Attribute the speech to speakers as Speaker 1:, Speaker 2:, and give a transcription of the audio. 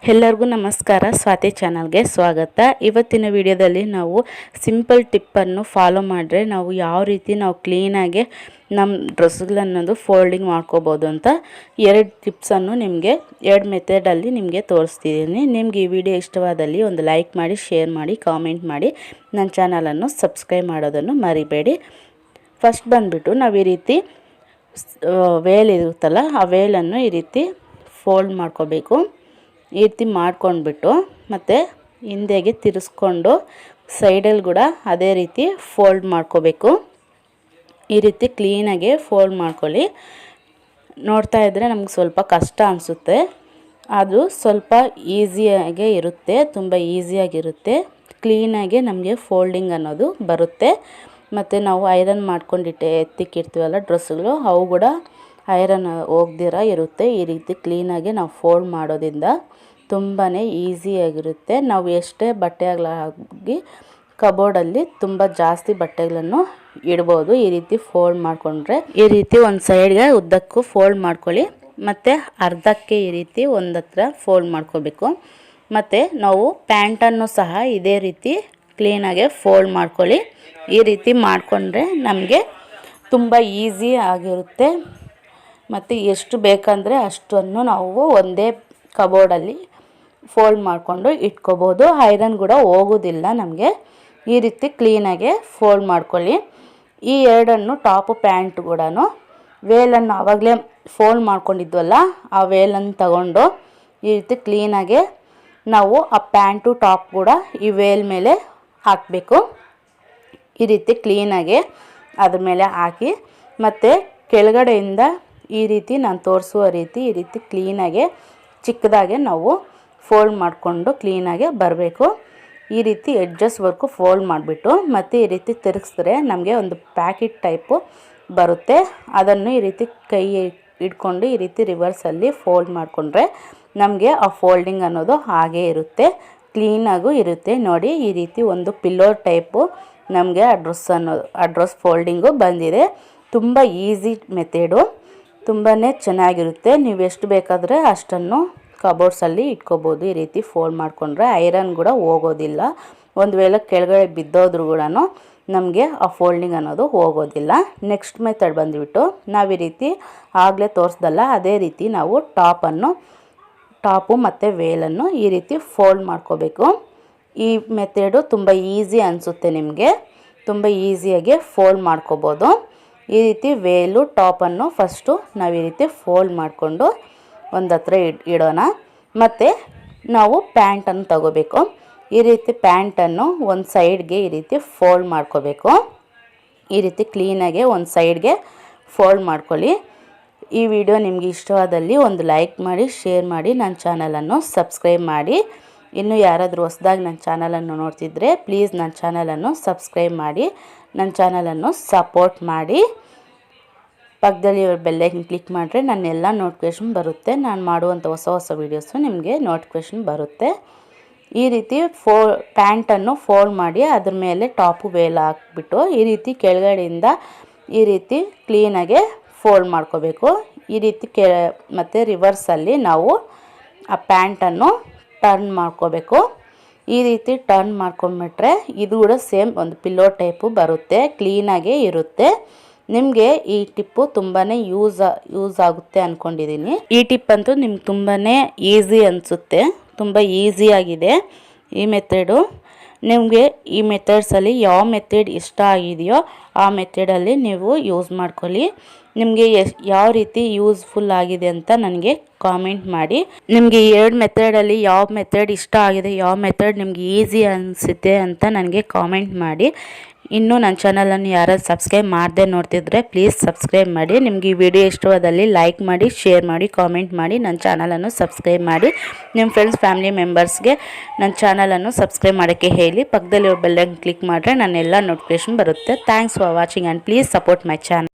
Speaker 1: ಎಲ್ಲರಿಗೂ ನಮಸ್ಕಾರ. ಸ್ವಾತಿ ಚಾನಲ್ಗೆ ಸ್ವಾಗತ. ಇವತ್ತಿನ ವಿಡಿಯೋದಲ್ಲಿ ನಾವು ಸಿಂಪಲ್ ಟಿಪ್ಪನ್ನು ಫಾಲೋ ಮಾಡಿದ್ರೆ ನಾವು ಯಾವ ರೀತಿ ನಾವು ಕ್ಲೀನಾಗಿ ನಮ್ಮ ಡ್ರೆಸ್ಗಳನ್ನೋದು ಫೋಲ್ಡಿಂಗ್ ಮಾಡ್ಕೋಬೋದು ಅಂತ ಎರಡು ಟಿಪ್ಸನ್ನು ನಿಮಗೆ ಎರಡು ಮೆಥಡಲ್ಲಿ ನಿಮಗೆ ತೋರಿಸ್ತಿದ್ದೀನಿ. ನಿಮ್ಗೆ ಈ ವಿಡಿಯೋ ಇಷ್ಟವಾದಲ್ಲಿ ಒಂದು ಲೈಕ್ ಮಾಡಿ, ಶೇರ್ ಮಾಡಿ, ಕಾಮೆಂಟ್ ಮಾಡಿ, ನನ್ನ ಚಾನಲನ್ನು ಸಬ್ಸ್ಕ್ರೈಬ್ ಮಾಡೋದನ್ನು ಮರಿಬೇಡಿ. ಫಸ್ಟ್ ಬಂದುಬಿಟ್ಟು ನಾವು ಈ ರೀತಿ ವೇಲ್ ಇರುತ್ತಲ್ಲ, ಆ ವೇಲನ್ನು ಈ ರೀತಿ ಫೋಲ್ಡ್ ಮಾಡ್ಕೋಬೇಕು. ಈ ರೀತಿ ಮಾಡ್ಕೊಂಡ್ಬಿಟ್ಟು ಮತ್ತು ಹಿಂದೆಗೆ ತಿರ್ಸ್ಕೊಂಡು ಸೈಡಲ್ಲಿ ಕೂಡ ಅದೇ ರೀತಿ ಫೋಲ್ಡ್ ಮಾಡ್ಕೋಬೇಕು. ಈ ರೀತಿ ಕ್ಲೀನಾಗಿ ಫೋಲ್ಡ್ ಮಾಡ್ಕೊಳ್ಳಿ. ನೋಡ್ತಾ ಇದ್ದರೆ ನಮ್ಗೆ ಸ್ವಲ್ಪ ಕಷ್ಟ ಅನಿಸುತ್ತೆ, ಅದು ಸ್ವಲ್ಪ ಈಸಿಯಾಗೇ ಇರುತ್ತೆ, ತುಂಬ ಈಸಿಯಾಗಿರುತ್ತೆ. ಕ್ಲೀನಾಗಿ ನಮಗೆ ಫೋಲ್ಡಿಂಗ್ ಅನ್ನೋದು ಬರುತ್ತೆ. ಮತ್ತು ನಾವು ಐರನ್ ಮಾಡ್ಕೊಂಡಿಟ್ಟೆ ಎತ್ತಿಕ್ಕಿರ್ತೀವಲ್ಲ ಡ್ರೆಸ್ಸುಗಳು, ಅವು ಕೂಡ ಐರನ್ ಹೋಗ್ದಿರ ಇರುತ್ತೆ. ಈ ರೀತಿ ಕ್ಲೀನಾಗಿ ನಾವು ಫೋಲ್ಡ್ ಮಾಡೋದ್ರಿಂದ ತುಂಬಾ ಈಸಿಯಾಗಿರುತ್ತೆ. ನಾವು ಎಷ್ಟೇ ಬಟ್ಟೆಗಳಾಗಿ ಕಬೋರ್ಡಲ್ಲಿ ತುಂಬ ಜಾಸ್ತಿ ಬಟ್ಟೆಗಳನ್ನು ಇಡ್ಬೋದು. ಈ ರೀತಿ ಫೋಲ್ಡ್ ಮಾಡಿಕೊಂಡ್ರೆ ಈ ರೀತಿ ಒಂದು ಸೈಡ್ಗೆ ಉದ್ದಕ್ಕೂ ಫೋಲ್ಡ್ ಮಾಡ್ಕೊಳ್ಳಿ, ಮತ್ತು ಅರ್ಧಕ್ಕೆ ಈ ರೀತಿ ಒಂದು ಹತ್ರ ಫೋಲ್ಡ್ ಮಾಡ್ಕೋಬೇಕು. ಮತ್ತು ನಾವು ಪ್ಯಾಂಟನ್ನು ಸಹ ಇದೇ ರೀತಿ ಕ್ಲೀನಾಗೆ ಫೋಲ್ಡ್ ಮಾಡ್ಕೊಳ್ಳಿ. ಈ ರೀತಿ ಮಾಡಿಕೊಂಡ್ರೆ ನಮಗೆ ತುಂಬ ಈಸಿ ಆಗಿರುತ್ತೆ. ಮತ್ತು ಎಷ್ಟು ಬೇಕಂದರೆ ಅಷ್ಟನ್ನು ನಾವು ಒಂದೇ ಕಬೋರ್ಡಲ್ಲಿ ಫೋಲ್ಡ್ ಮಾಡಿಕೊಂಡು ಇಟ್ಕೋಬೋದು. ಐರನ್ ಕೂಡ ಹೋಗೋದಿಲ್ಲ ನಮಗೆ. ಈ ರೀತಿ ಕ್ಲೀನಾಗೆ ಫೋಲ್ಡ್ ಮಾಡ್ಕೊಳ್ಳಿ. ಈ ಎರಡನ್ನು ಟಾಪು ಪ್ಯಾಂಟ್ ಕೂಡ ವೇಲನ್ನು ಆವಾಗಲೇ ಫೋಲ್ಡ್ ಮಾಡ್ಕೊಂಡಿದ್ವಲ್ಲ, ಆ ವೇಲನ್ನು ತಗೊಂಡು ಈ ರೀತಿ ಕ್ಲೀನಾಗೆ ನಾವು ಆ ಪ್ಯಾಂಟು ಟಾಪ್ ಕೂಡ ಈ ವೇಲ್ ಮೇಲೆ ಹಾಕಬೇಕು. ಈ ರೀತಿ ಕ್ಲೀನಾಗೆ ಅದ್ರ ಮೇಲೆ ಹಾಕಿ, ಮತ್ತು ಕೆಳಗಡೆಯಿಂದ ಈ ರೀತಿ ನಾನು ತೋರಿಸುವ ರೀತಿ ಈ ರೀತಿ ಕ್ಲೀನಾಗೆ ಚಿಕ್ಕದಾಗೆ ನಾವು ಫೋಲ್ಡ್ ಮಾಡಿಕೊಂಡು ಕ್ಲೀನಾಗೆ ಬರಬೇಕು. ಈ ರೀತಿ ಎಡ್ಜಸ್ವರೆಗೂ ಫೋಲ್ಡ್ ಮಾಡಿಬಿಟ್ಟು ಮತ್ತು ಈ ರೀತಿ ತಿರುಗಿಸಿದ್ರೆ ನಮಗೆ ಒಂದು ಪ್ಯಾಕೆಟ್ ಟೈಪು ಬರುತ್ತೆ. ಅದನ್ನು ಈ ರೀತಿ ಕೈ ಇಟ್ಕೊಂಡು ಈ ರೀತಿ ರಿವರ್ಸಲ್ಲಿ ಫೋಲ್ಡ್ ಮಾಡಿಕೊಂಡ್ರೆ ನಮಗೆ ಆ ಫೋಲ್ಡಿಂಗ್ ಅನ್ನೋದು ಹಾಗೇ ಇರುತ್ತೆ, ಕ್ಲೀನಾಗೂ ಇರುತ್ತೆ. ನೋಡಿ, ಈ ರೀತಿ ಒಂದು ಪಿಲ್ಲೋ ಟೈಪು ನಮಗೆ ಆ ಡ್ರೆಸ್ ಫೋಲ್ಡಿಂಗು ಬಂದಿದೆ. ತುಂಬ ಈಸಿ ಮೆಥಡು, ತುಂಬಾ ಚೆನ್ನಾಗಿರುತ್ತೆ. ನೀವು ಎಷ್ಟು ಬೇಕಾದರೆ ಅಷ್ಟನ್ನು ಕಬೋರ್ಡ್ಸಲ್ಲಿ ಇಟ್ಕೋಬೋದು. ಈ ರೀತಿ ಫೋಲ್ಡ್ ಮಾಡಿಕೊಂಡ್ರೆ ಐರನ್ ಕೂಡ ಹೋಗೋದಿಲ್ಲ. ಒಂದು ವೇಳೆ ಕೆಳಗಡೆ ಬಿದ್ದೋದ್ರೂ ಕೂಡ ನಮಗೆ ಆ ಫೋಲ್ಡಿಂಗ್ ಅನ್ನೋದು ಹೋಗೋದಿಲ್ಲ. ನೆಕ್ಸ್ಟ್ ಮೆಥಡ್ ಬಂದುಬಿಟ್ಟು ನಾವು ಈ ರೀತಿ ಆಗಲೇ ತೋರಿಸ್ದಲ್ಲ, ಅದೇ ರೀತಿ ನಾವು ಟಾಪು ಮತ್ತು ವೇಲನ್ನು ಈ ರೀತಿ ಫೋಲ್ಡ್ ಮಾಡ್ಕೋಬೇಕು. ಈ ಮೆಥಡು ತುಂಬ ಈಸಿ ಅನಿಸುತ್ತೆ ನಿಮಗೆ, ತುಂಬ ಈಸಿಯಾಗಿ ಫೋಲ್ಡ್ ಮಾಡ್ಕೋಬೋದು. ಈ ರೀತಿ ವೇಲು ಟಾಪನ್ನು ಫಸ್ಟು ನಾವು ಈ ರೀತಿ ಫೋಲ್ಡ್ ಮಾಡಿಕೊಂಡು ಒಂದು ಹತ್ರ ಇಡೋಣ. ಮತ್ತು ನಾವು ಪ್ಯಾಂಟನ್ನು ತಗೋಬೇಕು. ಈ ರೀತಿ ಪ್ಯಾಂಟನ್ನು ಒಂದು ಸೈಡ್ಗೆ ಈ ರೀತಿ ಫೋಲ್ಡ್ ಮಾಡ್ಕೋಬೇಕು. ಈ ರೀತಿ ಕ್ಲೀನಾಗೆ ಒಂದು ಸೈಡ್ಗೆ ಫೋಲ್ಡ್ ಮಾಡ್ಕೊಳ್ಳಿ. ಈ ವಿಡಿಯೋ ನಿಮಗೆ ಇಷ್ಟವಾದಲ್ಲಿ ಒಂದು ಲೈಕ್ ಮಾಡಿ, ಶೇರ್ ಮಾಡಿ, ನನ್ನ ಚಾನಲನ್ನು ಸಬ್ಸ್ಕ್ರೈಬ್ ಮಾಡಿ. ಇನ್ನೂ ಯಾರಾದರೂ ಹೊಸದಾಗಿ ನನ್ನ ಚಾನಲನ್ನು ನೋಡ್ತಿದ್ರೆ ಪ್ಲೀಸ್ ನನ್ನ ಚಾನಲನ್ನು ಸಬ್ಸ್ಕ್ರೈಬ್ ಮಾಡಿ, ನನ್ನ ಚಾನಲನ್ನು ಸಪೋರ್ಟ್ ಮಾಡಿ. ಪಕ್ಕದಲ್ಲಿ ಬೆಲ್ಲೈಕನ್ ಕ್ಲಿಕ್ ಮಾಡಿದ್ರೆ ನನ್ನೆಲ್ಲ ನೋಟಿಫಿಕೇಷನ್ ಬರುತ್ತೆ. ನಾನು ಮಾಡುವಂಥ ಹೊಸ ವೀಡಿಯೋಸು ನಿಮಗೆ ನೋಟಿಫಿಕೇಷನ್ ಬರುತ್ತೆ. ಈ ರೀತಿ ಪ್ಯಾಂಟನ್ನು ಫೋಲ್ಡ್ ಮಾಡಿ ಅದ್ರ ಮೇಲೆ ಟಾಪು ವೇಲ್ ಹಾಕ್ಬಿಟ್ಟು ಈ ರೀತಿ ಕೆಳಗಡೆಯಿಂದ ಈ ರೀತಿ ಕ್ಲೀನಾಗೆ ಫೋಲ್ಡ್ ಮಾಡ್ಕೋಬೇಕು. ಈ ರೀತಿ ಮತ್ತು ರಿವರ್ಸಲ್ಲಿ ನಾವು ಆ ಪ್ಯಾಂಟನ್ನು ಟರ್ನ್ ಮಾಡ್ಕೋಬೇಕು. ಈ ರೀತಿ ಟರ್ನ್ ಮಾಡ್ಕೊಂಡ್ಬಿಟ್ರೆ ಇದು ಕೂಡ ಸೇಮ್ ಒಂದು ಪಿಲ್ಲೋ ಟೈಪು ಬರುತ್ತೆ, ಕ್ಲೀನಾಗೇ ಇರುತ್ತೆ. ನಿಮಗೆ ಈ ಟಿಪ್ಪು ತುಂಬಾ ಯೂಸ್ ಆಗುತ್ತೆ ಅಂದ್ಕೊಂಡಿದ್ದೀನಿ. ಈ ಟಿಪ್ ಅಂತೂ ನಿಮ್ಗೆ ತುಂಬಾ ಈಸಿ ಅನಿಸುತ್ತೆ, ತುಂಬ ಈಸಿಯಾಗಿದೆ ಈ ಮೆಥಡು. ನಿಮಗೆ ಈ ಮೆಥಡ್ಸಲ್ಲಿ ಯಾವ ಮೆಥಡ್ ಇಷ್ಟ ಆಗಿದೆಯೋ ಆ ಮೆಥಡಲ್ಲಿ ನೀವು ಯೂಸ್ ಮಾಡ್ಕೊಳ್ಳಿ. ನಿಮಗೆ ಯಾವ ರೀತಿ ಯೂಸ್ಫುಲ್ ಆಗಿದೆ ಅಂತ ನನಗೆ ಕಾಮೆಂಟ್ ಮಾಡಿ. ನಿಮಗೆ ಈ ಎರಡು ಮೆಥಡಲ್ಲಿ ಯಾವ ಮೆಥಡ್ ಇಷ್ಟ ಆಗಿದೆ, ಯಾವ ಮೆಥಡ್ ನಿಮಗೆ ಈಸಿ ಅನಿಸುತ್ತೆ ಅಂತ ನನಗೆ ಕಾಮೆಂಟ್ ಮಾಡಿ. ಇನ್ನೂ ನನ್ನ ಚಾನಲನ್ನು ಯಾರಾದ್ರು ಸಬ್ಸ್ಕ್ರೈಬ್ ಮಾಡದೆ ನೋಡ್ತಿದ್ರೆ ಪ್ಲೀಸ್ ಸಬ್ಸ್ಕ್ರೈಬ್ ಮಾಡಿ. ನಿಮಗೆ ಈ ವಿಡಿಯೋ ಇಷ್ಟವಾದಲ್ಲಿ ಲೈಕ್ ಮಾಡಿ, ಶೇರ್ ಮಾಡಿ, ಕಾಮೆಂಟ್ ಮಾಡಿ, ನನ್ನ ಚಾನಲನ್ನು ಸಬ್ಸ್ಕ್ರೈಬ್ ಮಾಡಿ. ನಿಮ್ಮ ಫ್ರೆಂಡ್ಸ್, ಫ್ಯಾಮಿಲಿ ಮೆಂಬರ್ಸ್ಗೆ ನನ್ನ ಚಾನಲನ್ನು ಸಬ್ಸ್ಕ್ರೈಬ್ ಮಾಡೋಕ್ಕೆ ಹೇಳಿ. ಪಕ್ಕದಲ್ಲಿ ಬೆಲ್ ಐಕಾನ್ ಕ್ಲಿಕ್ ಮಾಡಿದ್ರೆ ನನ್ನೆಲ್ಲ ನೋಟಿಫಿಕೇಷನ್ ಬರುತ್ತೆ. Thanks for watching and please support my channel.